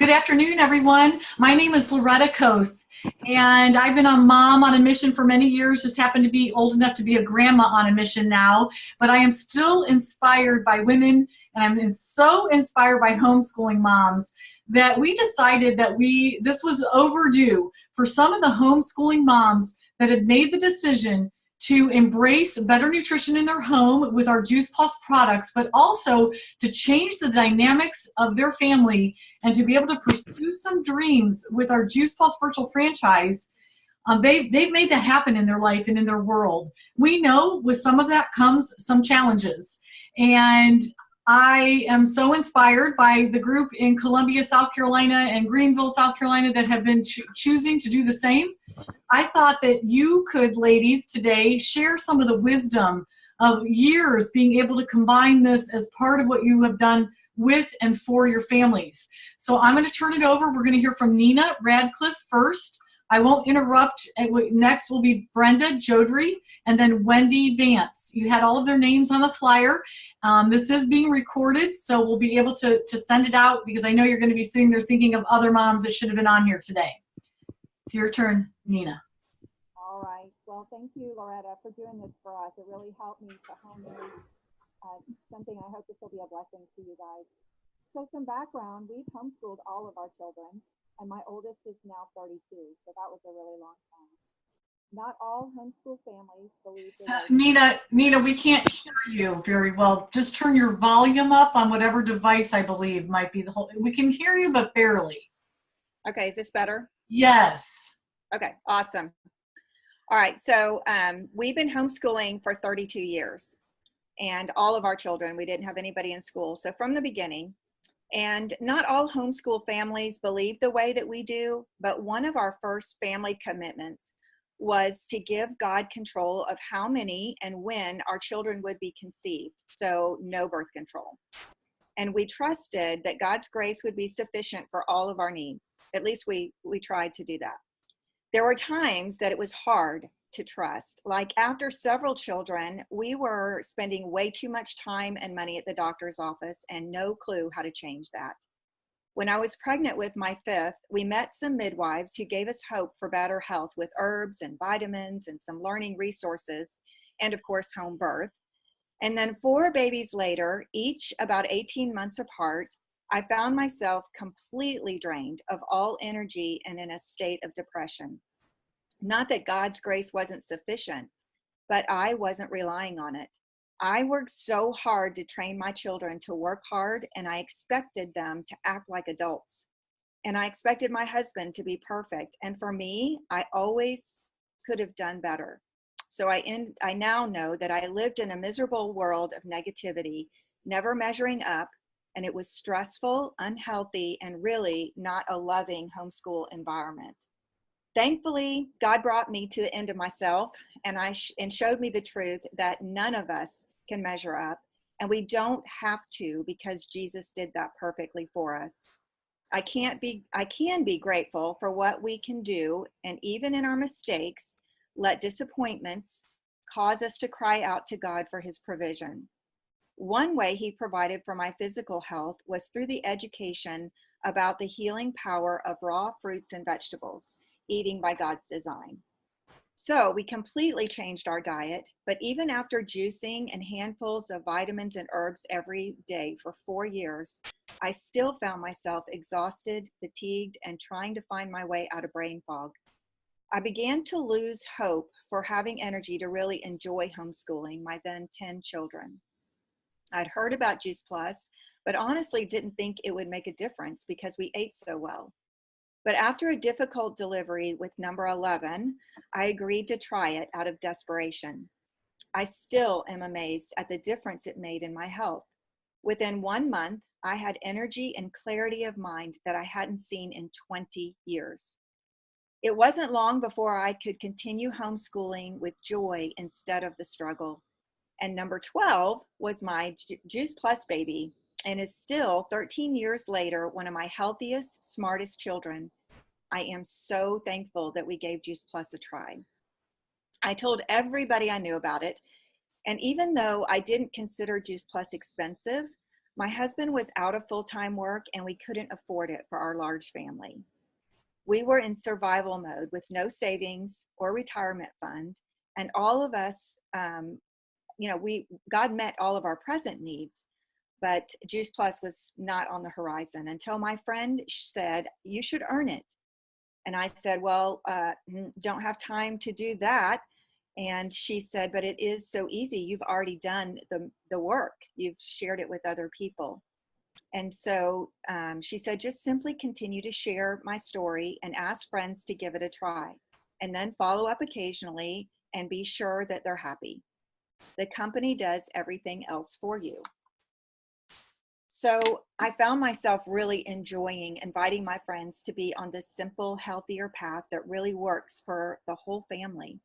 Good afternoon, everyone. My name is Loretta Koth, and I've been a mom on a mission for many years, just happen to be old enough to be a grandma on a mission now, but I am still inspired by women, and I'm so inspired by homeschooling moms that we decided that this was overdue for some of the homeschooling moms that had made the decision to embrace better nutrition in their home with our Juice Plus products, but also to change the dynamics of their family and to be able to pursue some dreams with our Juice Plus virtual franchise. They've made that happen in their life and in their world. We know with some of that comes some challenges. And I am so inspired by the group in Columbia, South Carolina and Greenville, South Carolina that have been choosing to do the same. I thought that you could, ladies, today share some of the wisdom of years being able to combine this as part of what you have done with and for your families. So I'm going to turn it over. We're going to hear from Nina Radcliffe first. I won't interrupt. Next will be Brenda Jodry and then Wendy Vance. You had all of their names on the flyer. This is being recorded, so we'll be able to send it out because I know you're going to be sitting there thinking of other moms that should have been on here today. It's your turn, Nina. All right. Well, thank you, Loretta, for doing this for us. It really helped me to hone in something. I hope this will be a blessing to you guys. So some background, we've homeschooled all of our children, and my oldest is now 32, so that was a really long time. Not all homeschool families believe Nina, we can't hear you very well. Just turn your volume up on whatever device I believe might be the whole. We can hear you, but barely. Okay, is this better? Yes. Okay, awesome. All right, so we've been homeschooling for 32 years, and all of our children, we didn't have anybody in school, so from the beginning. And not all homeschool families believe the way that we do, but one of our first family commitments was to give God control of how many and when our children would be conceived, so no birth control. And we trusted that God's grace would be sufficient for all of our needs. At least we tried to do that. There were times that it was hard to trust. Like after several children, we were spending way too much time and money at the doctor's office and no clue how to change that. When I was pregnant with my fifth, we met some midwives who gave us hope for better health with herbs and vitamins and some learning resources, and of course, home birth. And then 4 babies later, each about 18 months apart, I found myself completely drained of all energy and in a state of depression. Not that God's grace wasn't sufficient, but I wasn't relying on it. I worked so hard to train my children to work hard, and I expected them to act like adults. And I expected my husband to be perfect. And for me, I always could have done better. So I now know that I lived in a miserable world of negativity, never measuring up, and it was stressful, unhealthy, and really not a loving homeschool environment. Thankfully, God brought me to the end of myself and showed me the truth that none of us can measure up, and we don't have to because Jesus did that perfectly for us. I can be grateful for what we can do, and even in our mistakes, let disappointments cause us to cry out to God for his provision. One way he provided for my physical health was through the education about the healing power of raw fruits and vegetables, eating by God's design. So we completely changed our diet, but even after juicing and handfuls of vitamins and herbs every day for 4 years, I still found myself exhausted, fatigued, and trying to find my way out of brain fog. I began to lose hope for having energy to really enjoy homeschooling my then 10 children. I'd heard about Juice Plus, but honestly didn't think it would make a difference because we ate so well. But after a difficult delivery with number 11, I agreed to try it out of desperation. I still am amazed at the difference it made in my health. Within 1 month, I had energy and clarity of mind that I hadn't seen in 20 years. It wasn't long before I could continue homeschooling with joy instead of the struggle. And number 12 was my Juice Plus baby and is still 13 years later one of my healthiest, smartest children. I am so thankful that we gave Juice Plus a try. I told everybody I knew about it, and even though I didn't consider Juice Plus expensive, My husband was out of full-time work and we couldn't afford it for our large family. We were in survival mode with no savings or retirement fund, and all of us, God met all of our present needs, but Juice Plus was not on the horizon until my friend said, "You should earn it." And I said, "Well, don't have time to do that." And she said, "But it is so easy. You've already done the work. You've shared it with other people." And so she said, "Just simply continue to share my story and ask friends to give it a try. And then follow up occasionally and be sure that they're happy. The company does everything else for you." So I found myself really enjoying inviting my friends to be on this simple, healthier path that really works for the whole family.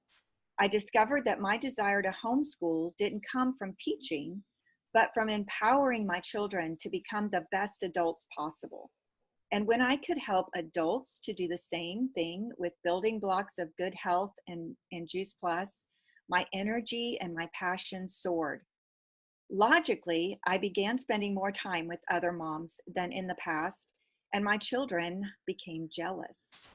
I discovered that my desire to homeschool didn't come from teaching, but from empowering my children to become the best adults possible. And when I could help adults to do the same thing with building blocks of good health and Juice Plus, my energy and my passion soared. Logically, I began spending more time with other moms than in the past, and my children became jealous.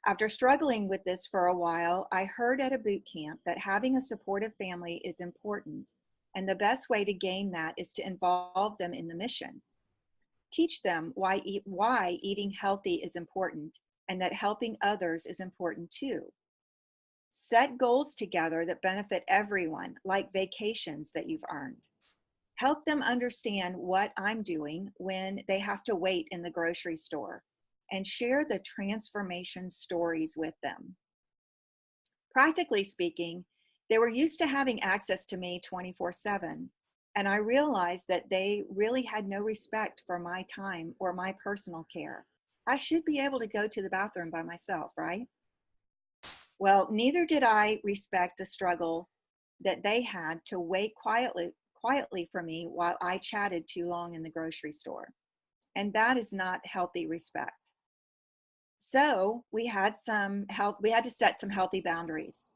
After struggling with this for a while, I heard at a boot camp that having a supportive family is important, and the best way to gain that is to involve them in the mission. Teach them why eating healthy is important, and that helping others is important too. Set goals together that benefit everyone, like vacations that you've earned. Help them understand what I'm doing when they have to wait in the grocery store, and share the transformation stories with them. Practically speaking, they were used to having access to me 24/7, and I realized that they really had no respect for my time or my personal care. I should be able to go to the bathroom by myself, right? Well, neither did I respect the struggle that they had to wait quietly for me while I chatted too long in the grocery store. And that is not healthy respect. So we had to set some healthy boundaries.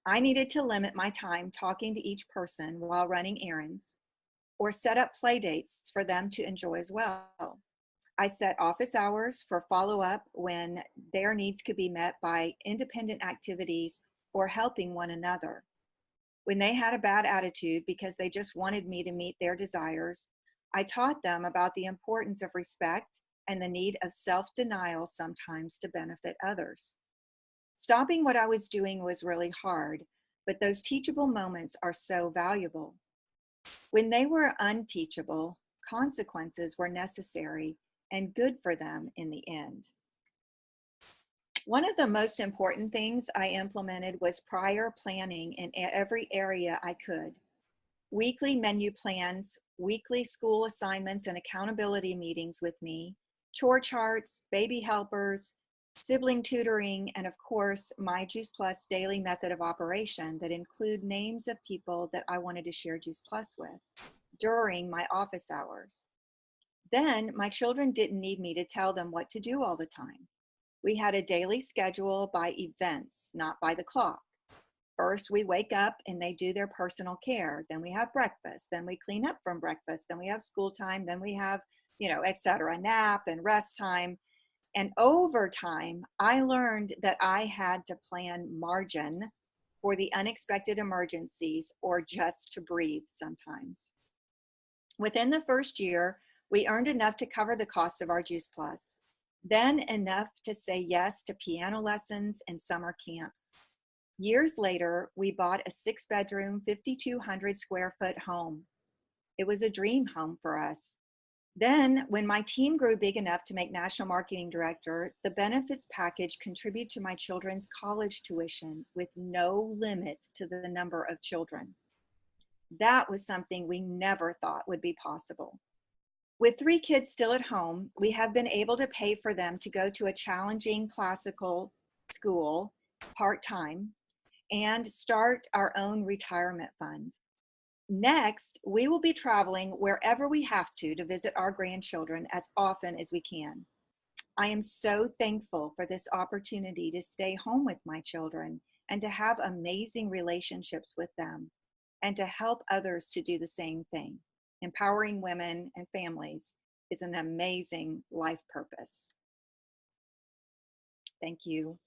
I needed to limit my time talking to each person while running errands, or set up play dates for them to enjoy as well. I set office hours for follow-up when their needs could be met by independent activities or helping one another. When they had a bad attitude because they just wanted me to meet their desires, I taught them about the importance of respect and the need of self-denial sometimes to benefit others. Stopping what I was doing was really hard, but those teachable moments are so valuable. When they were unteachable, consequences were necessary and good for them in the end. One of the most important things I implemented was prior planning in every area I could. Weekly menu plans, weekly school assignments and accountability meetings with me, chore charts, baby helpers, sibling tutoring, and of course, my Juice Plus daily method of operation that include names of people that I wanted to share Juice Plus with during my office hours. Then my children didn't need me to tell them what to do all the time. We had a daily schedule by events, not by the clock. First, we wake up and they do their personal care. Then we have breakfast. Then we clean up from breakfast. Then we have school time. Then we have, etc., nap and rest time. And over time, I learned that I had to plan margin for the unexpected emergencies or just to breathe sometimes. Within the first year, we earned enough to cover the cost of our Juice Plus. Then enough to say yes to piano lessons and summer camps. Years later, we bought a 6-bedroom, 5,200 square foot home. It was a dream home for us. Then, when my team grew big enough to make national marketing director, the benefits package contributed to my children's college tuition with no limit to the number of children. That was something we never thought would be possible. With 3 kids still at home, we have been able to pay for them to go to a challenging classical school part-time and start our own retirement fund. Next, we will be traveling wherever we have to visit our grandchildren as often as we can. I am so thankful for this opportunity to stay home with my children and to have amazing relationships with them and to help others to do the same thing. empowering women and families is an amazing life purpose. Thank you.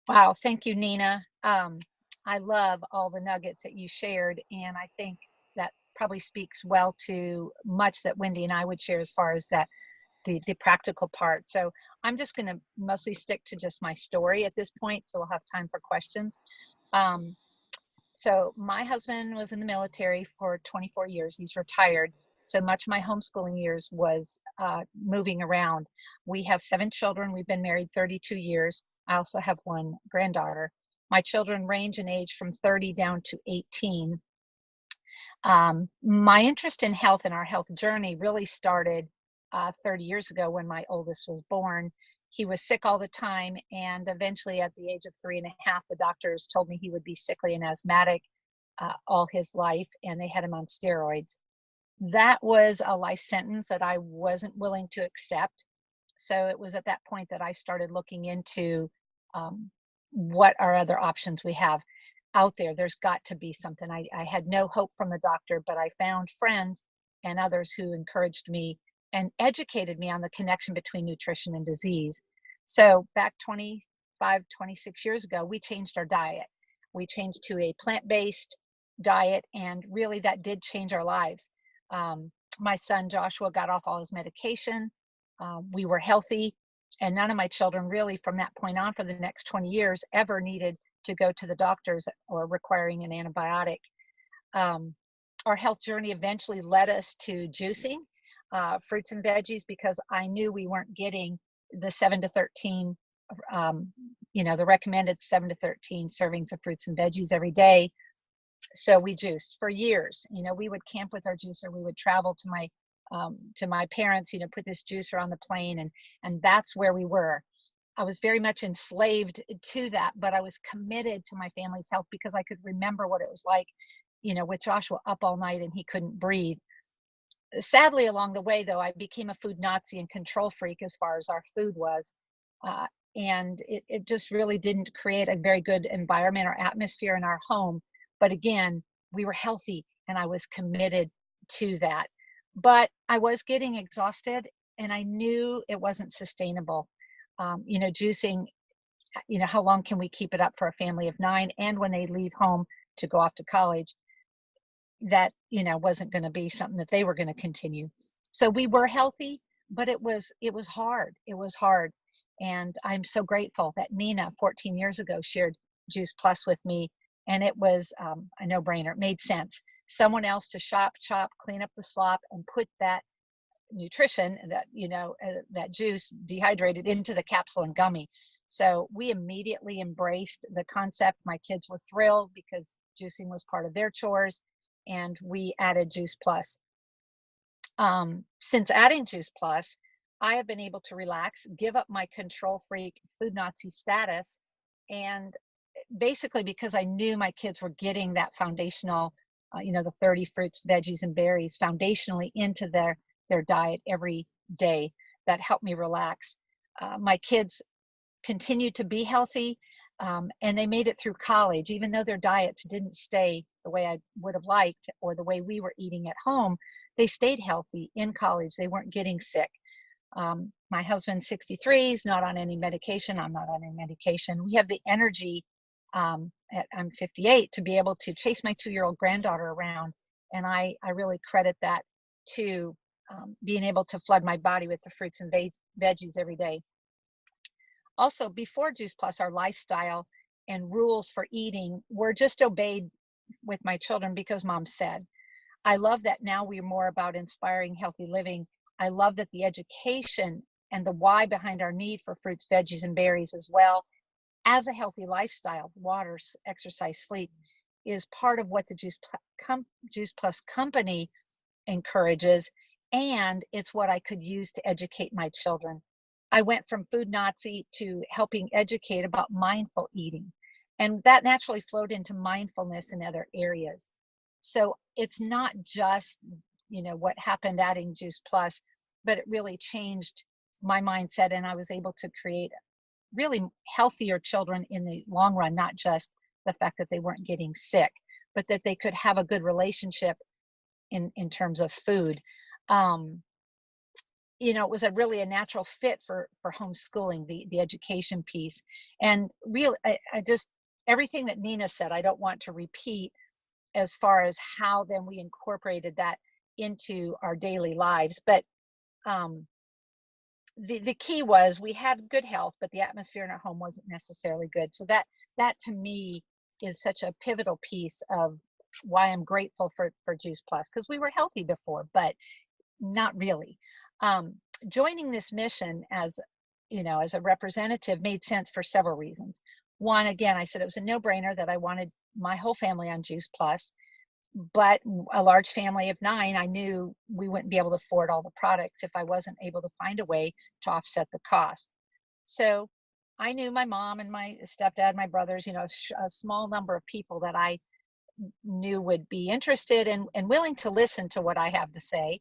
Wow, thank you, Nina. I love all the nuggets that you shared, and I think that probably speaks well to much that Wendy and I would share as far as that the practical part. So I'm just going to mostly stick to just my story at this point, so we'll have time for questions. So my husband was in the military for 24 years. He's retired. So much of my homeschooling years was moving around. We have 7 children. We've been married 32 years. I also have 1 granddaughter. My children range in age from 30 down to 18. My interest in health and our health journey really started 30 years ago when my oldest was born. He was sick all the time, and eventually at the age of 3.5, the doctors told me he would be sickly and asthmatic all his life, and they had him on steroids. That was a life sentence that I wasn't willing to accept. So it was at that point that I started looking into what are other options we have out there. There's got to be something. I had no hope from the doctor, but I found friends and others who encouraged me and educated me on the connection between nutrition and disease. So back 25, 26 years ago, we changed our diet. We changed to a plant-based diet, and really that did change our lives. My son Joshua got off all his medication. We were healthy, and none of my children really from that point on for the next 20 years ever needed to go to the doctors or requiring an antibiotic. Our health journey eventually led us to juicing fruits and veggies, because I knew we weren't getting the 7 to 13, the recommended 7 to 13 servings of fruits and veggies every day. So we juiced for years. We would camp with our juicer. We would travel to my parents, put this juicer on the plane, and that's where we were. I was very much enslaved to that, but I was committed to my family's health because I could remember what it was like, with Joshua up all night and he couldn't breathe. Sadly, along the way, though, I became a food Nazi and control freak as far as our food was. And it just really didn't create a very good environment or atmosphere in our home. But again, we were healthy and I was committed to that. But I was getting exhausted and I knew it wasn't sustainable. Juicing, how long can we keep it up for a family of 9? And when they leave home to go off to college, that, wasn't going to be something that they were going to continue. So we were healthy, but it was hard. It was hard. And I'm so grateful that Nina 14 years ago shared Juice Plus with me. And it was a no-brainer. It made sense. Someone else to chop, clean up the slop, and put that nutrition, that that juice dehydrated into the capsule and gummy. So we immediately embraced the concept. My kids were thrilled because juicing was part of their chores, and we added Juice Plus. Since adding Juice Plus, I have been able to relax, give up my control freak food Nazi status, and basically because I knew my kids were getting that foundational, the 30 fruits, veggies, and berries foundationally into their diet every day. That helped me relax. My kids continued to be healthy, and they made it through college, even though their diets didn't stay the way I would have liked or the way we were eating at home. They stayed healthy in college. They weren't getting sick. My husband's 63, he's not on any medication. I'm not on any medication. We have the energy I'm 58 to be able to chase my 2-year-old granddaughter around. And I really credit that to being able to flood my body with the fruits and veggies every day. Also, before Juice Plus, our lifestyle and rules for eating were just obeyed with my children because mom said. I love that now we're more about inspiring healthy living. I love that the education and the why behind our need for fruits, veggies, and berries, as well as a healthy lifestyle, water, exercise, sleep, is part of what the Juice Plus company encourages, and it's what I could use to educate my children. I went from food Nazi to helping educate about mindful eating, and that naturally flowed into mindfulness in other areas. So it's not just, what happened adding Juice Plus, but it really changed my mindset, and I was able to create really healthier children in the long run, not just the fact that they weren't getting sick. but that they could have a good relationship in terms of food. It was really a natural fit for homeschooling, the education piece. And really, I just, everything that Nina said, I don't want to repeat as far as how then we incorporated that into our daily lives. But the key was we had good health, but the atmosphere in our home wasn't necessarily good. So that to me is such a pivotal piece of why I'm grateful for Juice Plus, because we were healthy before, but not really. Joining this mission as a representative made sense for several reasons. One, again, I said it was a no-brainer that I wanted my whole family on Juice Plus, but a large family of 9, I knew we wouldn't be able to afford all the products if I wasn't able to find a way to offset the cost. So I knew my mom and my stepdad, my brothers, a small number of people that I knew would be interested and willing to listen to what I have to say,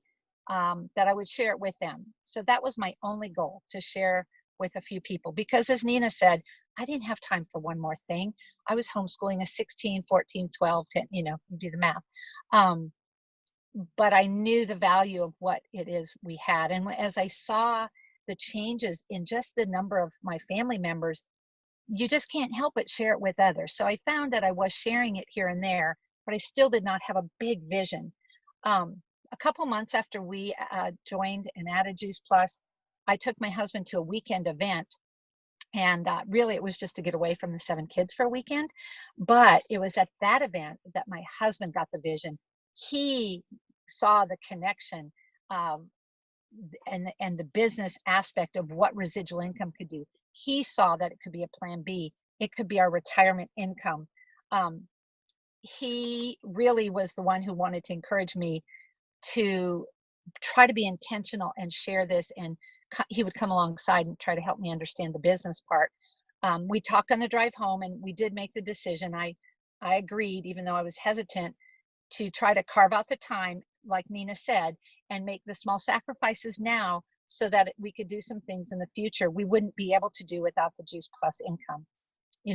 that I would share it with them. So that was my only goal, to share with a few people, because as Nina said, I didn't have time for one more thing. I was homeschooling a 16, 14, 12, 10, you do the math. But I knew the value of what it is we had. And as I saw the changes in just the number of my family members, you just can't help but share it with others. So I found that I was sharing it here and there, but I still did not have a big vision. A couple months after we joined and added Juice Plus, I took my husband to a weekend event. And really, it was just to get away from the 7 kids for a weekend. But it was at that event that my husband got the vision. He saw the connection and the business aspect of what residual income could do. He saw that it could be a plan B. It could be our retirement income. He really was the one who wanted to encourage me to try to be intentional and share this, and he would come alongside and try to help me understand the business part. We talked on the drive home, and we did make the decision. I agreed, even though I was hesitant, to try to carve out the time, like Nina said, and make the small sacrifices now so that we could do some things in the future we wouldn't be able to do without the Juice Plus income.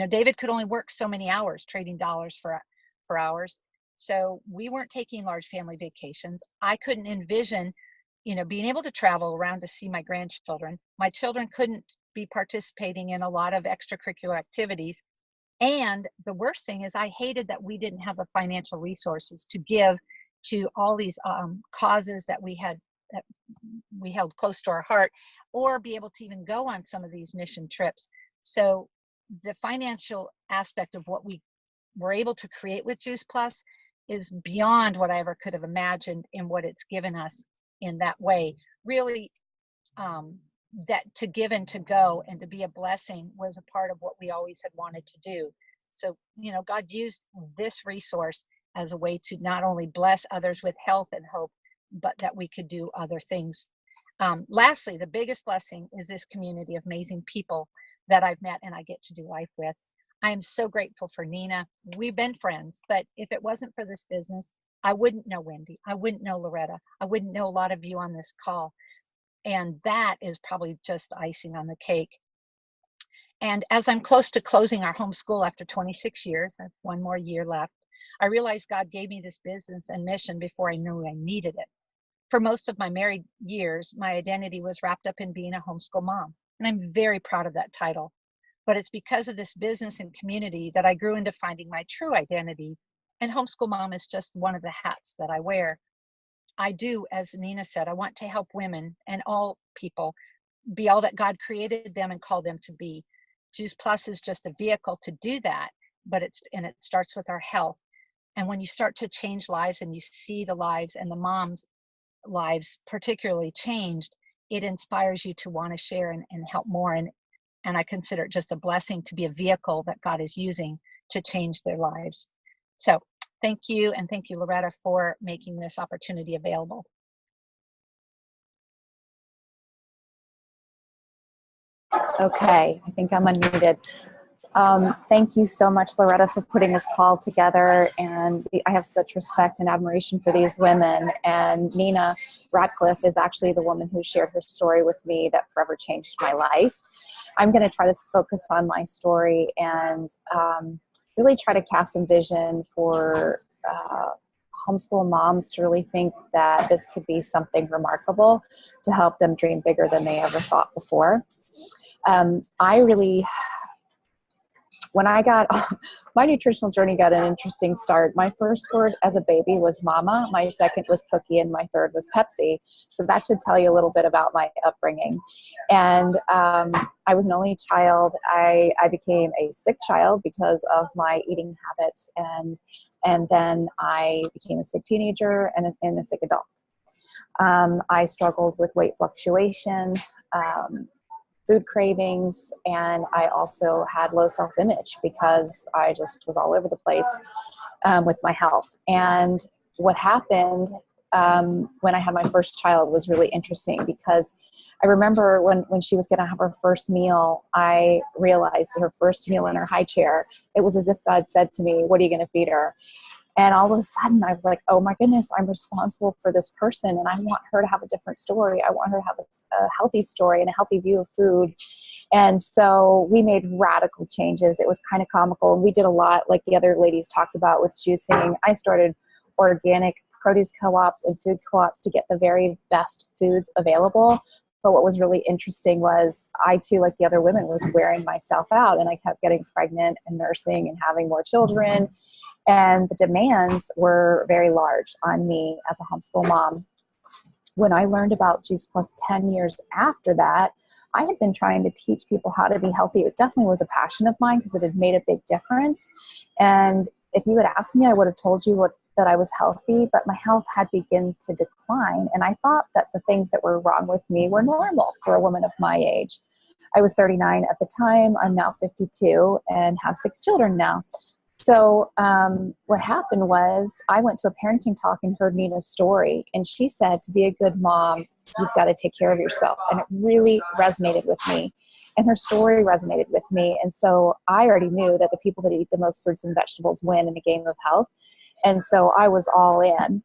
David could only work so many hours, trading dollars for hours. So we weren't taking large family vacations. I couldn't envision, being able to travel around to see my grandchildren. My children couldn't be participating in a lot of extracurricular activities. And the worst thing is I hated that we didn't have the financial resources to give to all these causes that we held close to our heart, or be able to even go on some of these mission trips. So the financial aspect of what we were able to create with Juice Plus is beyond what I ever could have imagined, in what it's given us in that way. Really, that to give and to go and to be a blessing was a part of what we always had wanted to do. So, God used this resource as a way to not only bless others with health and hope, but that we could do other things. Lastly, the biggest blessing is this community of amazing people that I've met and I get to do life with. I am so grateful for Nina. We've been friends, but if it wasn't for this business, I wouldn't know Wendy. I wouldn't know Loretta. I wouldn't know a lot of you on this call. And that is probably just icing on the cake. And as I'm close to closing our homeschool after 26 years, I have one more year left, I realized God gave me this business and mission before I knew I needed it. For most of my married years, my identity was wrapped up in being a homeschool mom. And I'm very proud of that title. But it's because of this business and community that I grew into finding my true identity. And homeschool mom is just one of the hats that I wear. I do, as Nina said, I want to help women and all people be all that God created them and called them to be. Juice Plus is just a vehicle to do that, but it starts with our health. And when you start to change lives and you see the lives and the moms' lives particularly changed, it inspires you to want to share and help more. And I consider it just a blessing to be a vehicle that God is using to change their lives. So thank you. And thank you, Loretta, for making this opportunity available. Okay, I think I'm unmuted. Thank you so much, Loretta, for putting this call together. And I have such respect and admiration for these women. And Nina Radcliffe is actually the woman who shared her story with me that forever changed my life. I'm going to try to focus on my story and really try to cast some vision for homeschool moms to really think that this could be something remarkable to help them dream bigger than they ever thought before. When I got, my nutritional journey got an interesting start. My first word as a baby was mama, my second was cookie, and my third was Pepsi. So that should tell you a little bit about my upbringing. And I was an only child. I became a sick child because of my eating habits. And then I became a sick teenager and a sick adult. I struggled with weight fluctuation, food cravings, and I also had low self-image because I just was all over the place with my health. And what happened when I had my first child was really interesting, because I remember when she was going to have her first meal, I realized her first meal in her high chair, it was as if God said to me, "What are you going to feed her?" And all of a sudden I was like, oh my goodness, I'm responsible for this person, and I want her to have a different story. I want her to have a healthy story and a healthy view of food. And so we made radical changes. It was kind of comical. And we did a lot like the other ladies talked about with juicing. I started organic produce co-ops and food co-ops to get the very best foods available. But what was really interesting was I too, like the other women, was wearing myself out, and I kept getting pregnant and nursing and having more children. And the demands were very large on me as a homeschool mom. When I learned about Juice Plus 10 years after that, I had been trying to teach people how to be healthy. It definitely was a passion of mine because it had made a big difference. And if you had asked me, I would have told you that I was healthy, but my health had begun to decline. And I thought that the things that were wrong with me were normal for a woman of my age. I was 39 at the time. I'm now 52 and have 6 children now. So what happened was I went to a parenting talk and heard Nina's story. And she said, to be a good mom, you've got to take care of yourself. And it really resonated with me. And her story resonated with me. And so I already knew that the people that eat the most fruits and vegetables win in the game of health. And so I was all in.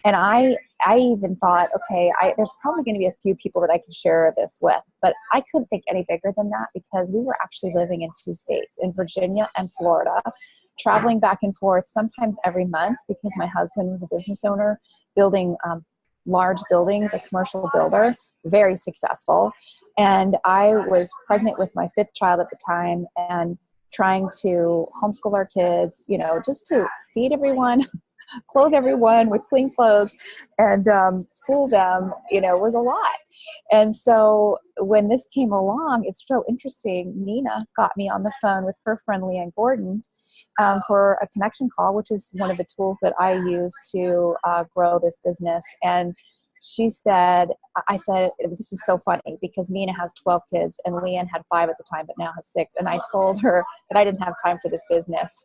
And I even thought, okay, there's probably going to be a few people that I can share this with, but I couldn't think any bigger than that because we were actually living in 2 states, in Virginia and Florida, traveling back and forth sometimes every month because my husband was a business owner, building large buildings, a commercial builder, very successful. And I was pregnant with my 5th child at the time and trying to homeschool our kids, just to feed everyone, clothe everyone with clean clothes, and school them, was a lot. And so when this came along, it's so interesting. Nina got me on the phone with her friend Leanne Gordon for a connection call, which is one of the tools that I use to grow this business. And I said, this is so funny because Nina has 12 kids and Leanne had 5 at the time, but now has 6. And I told her that I didn't have time for this business,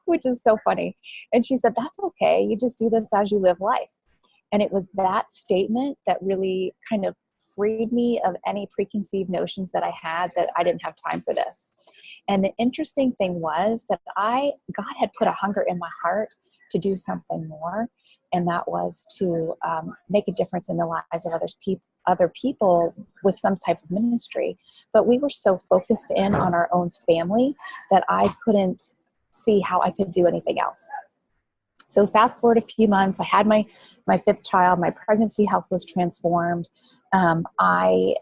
which is so funny. And she said, that's okay. You just do this as you live life. And it was that statement that really kind of freed me of any preconceived notions that I had that I didn't have time for this. And the interesting thing was that God had put a hunger in my heart to do something more. And that was to make a difference in the lives of other people with some type of ministry. But we were so focused in on our own family that I couldn't see how I could do anything else. So fast forward a few months, I had my 5th child. My pregnancy health was transformed. I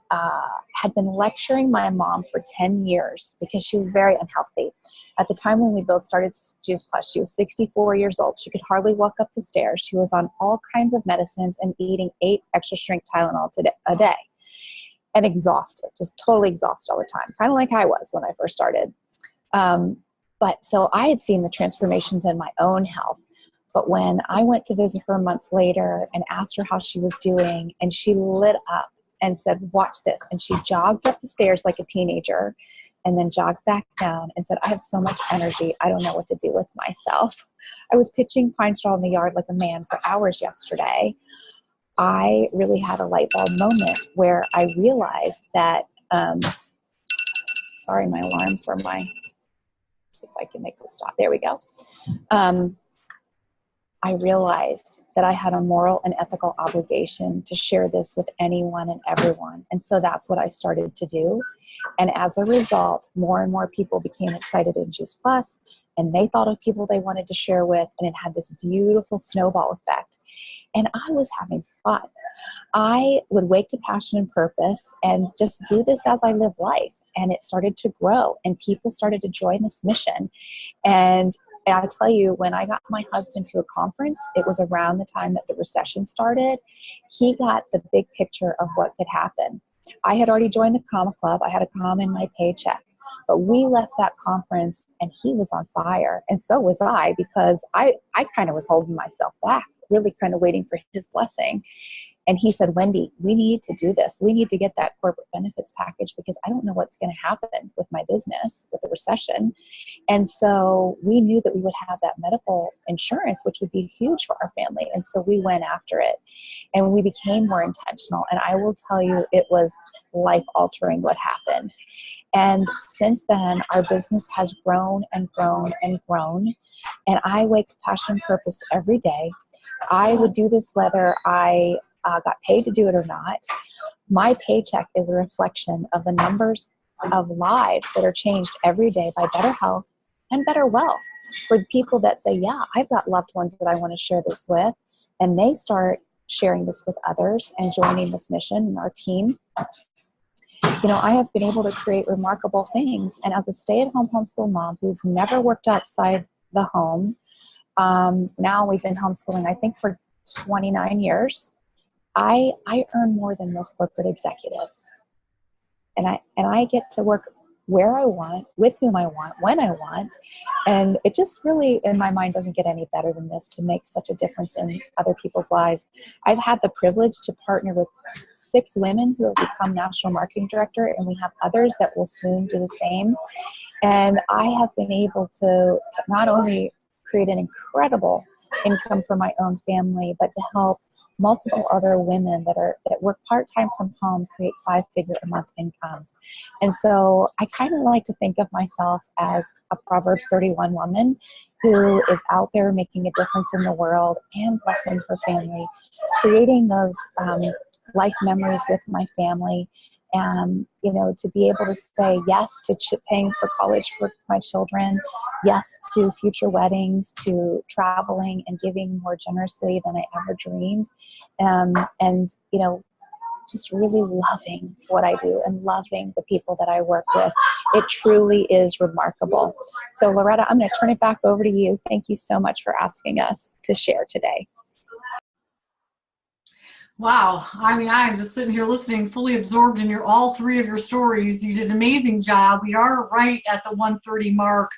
had been lecturing my mom for 10 years because she was very unhealthy. At the time when we both started Juice Plus, she was 64 years old. She could hardly walk up the stairs. She was on all kinds of medicines and eating 8 extra strength Tylenol a day, and exhausted, just totally exhausted all the time, kind of like I was when I first started. But so I had seen the transformations in my own health. But when I went to visit her months later and asked her how she was doing, and she lit up and said, watch this. And she jogged up the stairs like a teenager and then jogged back down and said, I have so much energy. I don't know what to do with myself. I was pitching pine straw in the yard like a man for hours yesterday. I really had a light bulb moment where I realized that, sorry, my alarm for my, see if I can make this stop. There we go. I realized that I had a moral and ethical obligation to share this with anyone and everyone. And so that's what I started to do. And as a result, more and more people became excited in Juice Plus, and they thought of people they wanted to share with, and it had this beautiful snowball effect. And I was having fun. I would wake to passion and purpose and just do this as I live life. And it started to grow, and people started to join this mission. And I'll tell you, when I got my husband to a conference, it was around the time that the recession started. He got the big picture of what could happen. I had already joined the Comma Club. I had a comm in my paycheck. But we left that conference and he was on fire. And so was I, because I kind of was holding myself back, really kind of waiting for his blessing. And he said, Wendy, we need to do this. We need to get that corporate benefits package, because I don't know what's going to happen with my business with the recession. And so we knew that we would have that medical insurance, which would be huge for our family. And so we went after it, and we became more intentional. And I will tell you, it was life altering what happened. And since then, our business has grown and grown and grown. And I wake to passion and purpose every day. I would do this whether I got paid to do it or not. My paycheck is a reflection of the numbers of lives that are changed every day by better health and better wealth. For the people that say, yeah, I've got loved ones that I want to share this with, and they start sharing this with others and joining this mission and our team. You know, I have been able to create remarkable things. And as a stay-at-home homeschool mom who's never worked outside the home, now we've been homeschooling, I think, for 29 years. I earn more than most corporate executives. And I get to work where I want, with whom I want, when I want. And it just really, in my mind, doesn't get any better than this, to make such a difference in other people's lives. I've had the privilege to partner with 6 women who have become national marketing director, and we have others that will soon do the same. And I have been able to not only create an incredible income for my own family, but to help multiple other women that work part-time from home create 5-figure a month incomes. And so I kind of like to think of myself as a Proverbs 31 woman who is out there making a difference in the world and blessing her family, creating those life memories with my family. And, you know, to be able to say yes to paying for college for my children, yes to future weddings, to traveling and giving more generously than I ever dreamed. And, you know, just really loving what I do and loving the people that I work with. It truly is remarkable. So Loretta, I'm going to turn it back over to you. Thank you so much for asking us to share today. Wow. I mean, I'm just sitting here listening, fully absorbed in all 3 of your stories. You did an amazing job. We are right at the 1:30 mark,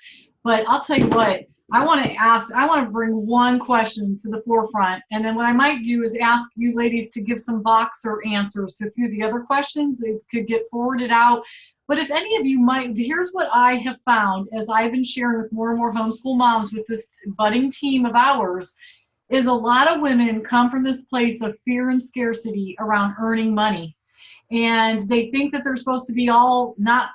but I'll tell you what, I want to bring one question to the forefront. And then what I might do is ask you ladies to give some Voxer answers to a few of the other questions. It could get forwarded out. But if any of you here's what I have found as I've been sharing with more and more homeschool moms with this budding team of ours, is a lot of women come from this place of fear and scarcity around earning money. And they think that they're supposed to be all not,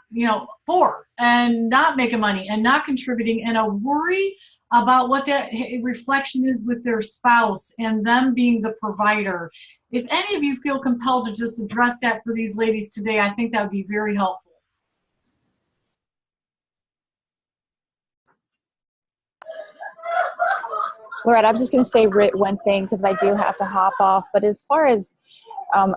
poor and not making money and not contributing, and a worry about what that reflection is with their spouse and them being the provider. If any of you feel compelled to just address that for these ladies today, I think that would be very helpful. Loretta, I'm just going to say one thing because I do have to hop off. But as far as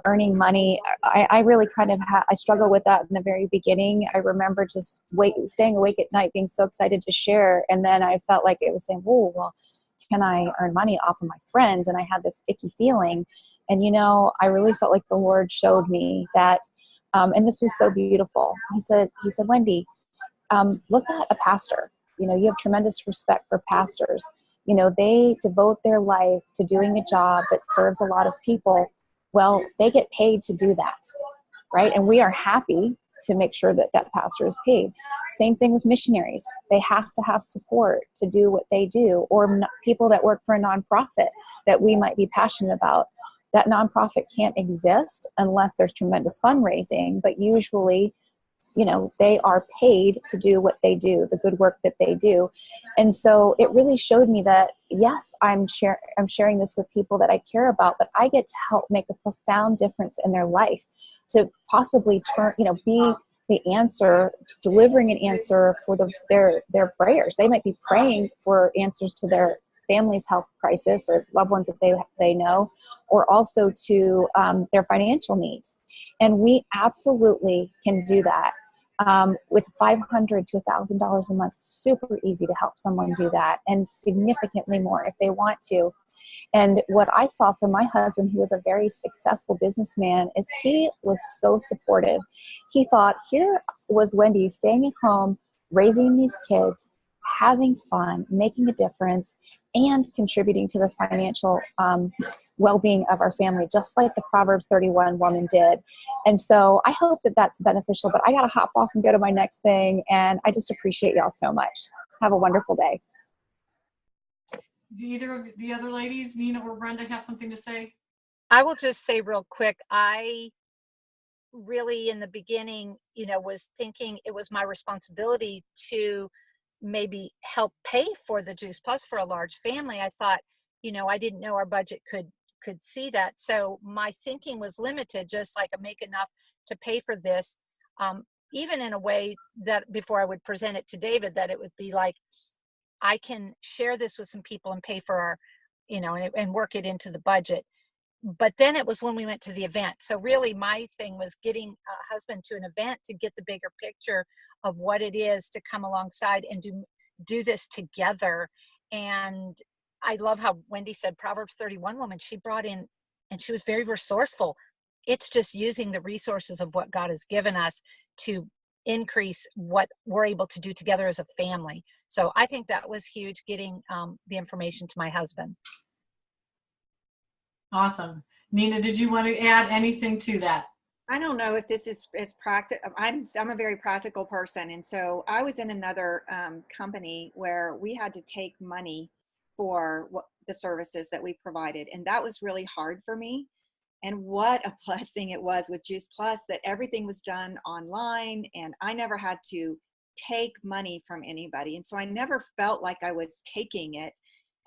earning money, I really kind of I struggle with that in the very beginning. I remember just staying awake at night, being so excited to share. And then I felt like it was saying, oh, well, can I earn money off of my friends? And I had this icky feeling. And, I really felt like the Lord showed me that, and this was so beautiful. He said, Wendy, look at a pastor. You have tremendous respect for pastors. They devote their life to doing a job that serves a lot of people. Well, they get paid to do that, right? And we are happy to make sure that that pastor is paid. Same thing with missionaries. They have to have support to do what they do, or people that work for a nonprofit that we might be passionate about. That nonprofit can't exist unless there's tremendous fundraising, but usually they are paid to do what they do, the good work that they do. And so it really showed me that, yes, I'm sharing this with people that I care about, but I get to help make a profound difference in their life to possibly be the answer, delivering an answer for their prayers. They might be praying for answers to their family's health crisis or loved ones that they know, or also to their financial needs. And we absolutely can do that. With $500 to $1,000 a month, super easy to help someone do that, and significantly more if they want to. And what I saw from my husband, who was a very successful businessman, is he was so supportive. He thought, here was Wendy staying at home, raising these kids, having fun, making a difference, and contributing to the financial well-being of our family, just like the Proverbs 31 woman did. And so I hope that that's beneficial, but I got to hop off and go to my next thing. And I just appreciate y'all so much. Have a wonderful day. Do either of the other ladies, Nina or Brenda, have something to say? I will just say real quick, I really in the beginning, was thinking it was my responsibility to maybe help pay for the Juice Plus for a large family. I thought, I didn't know our budget could see that. So my thinking was limited, just like I make enough to pay for this, even in a way that before I would present it to David, that it would be like, I can share this with some people and pay for our, and work it into the budget. But then it was when we went to the event. So really my thing was getting a husband to an event to get the bigger picture of what it is to come alongside and do this together. And I love how Wendy said Proverbs 31 woman, she brought in, and she was very resourceful. It's just using the resources of what God has given us to increase what we're able to do together as a family. So I think that was huge, getting the information to my husband. Awesome. Nina, did you want to add anything to that? I don't know if this is practical. I'm a very practical person. And so I was in another company where we had to take money for the services that we provided. And that was really hard for me. And what a blessing it was with Juice Plus that everything was done online and I never had to take money from anybody. And so I never felt like I was taking it.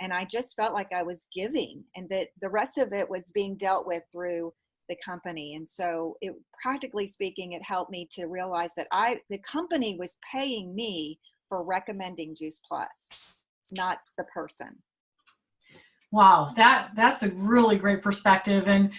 And I just felt like I was giving, and that the rest of it was being dealt with through the company. And so practically speaking, it helped me to realize that the company was paying me for recommending Juice Plus, not the person. Wow, that's a really great perspective. And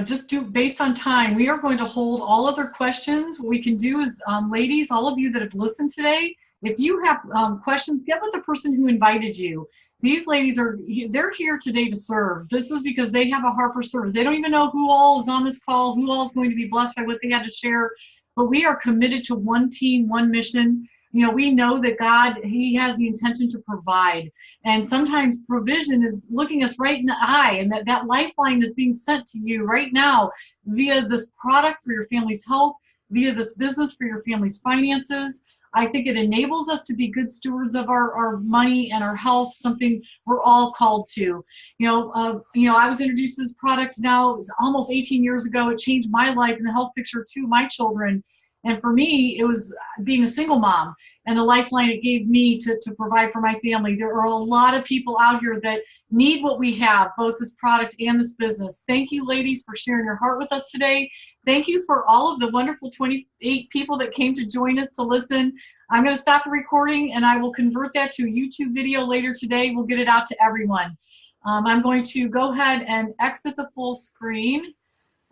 just based on time, we are going to hold all other questions. What we can do is, ladies, all of you that have listened today, if you have questions, get with the person who invited you. These ladies they're here today to serve. This is because they have a heart for service. They don't even know who all is on this call, who all is going to be blessed by what they had to share. But we are committed to one team, one mission. We know that God, He has the intention to provide. And sometimes provision is looking us right in the eye, and that lifeline is being sent to you right now via this product for your family's health, via this business for your family's finances. I think it enables us to be good stewards of our money and our health, something we're all called to. I was introduced to this product now, it was almost 18 years ago. It changed my life and the health picture to my children. And for me, it was being a single mom and the lifeline it gave me to provide for my family. There are a lot of people out here that need what we have, both this product and this business. Thank you, ladies, for sharing your heart with us today. Thank you for all of the wonderful 28 people that came to join us to listen. I'm going to stop the recording and I will convert that to a YouTube video later today. We'll get it out to everyone. I'm going to go ahead and exit the full screen.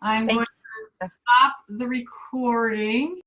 I'm going to stop the recording.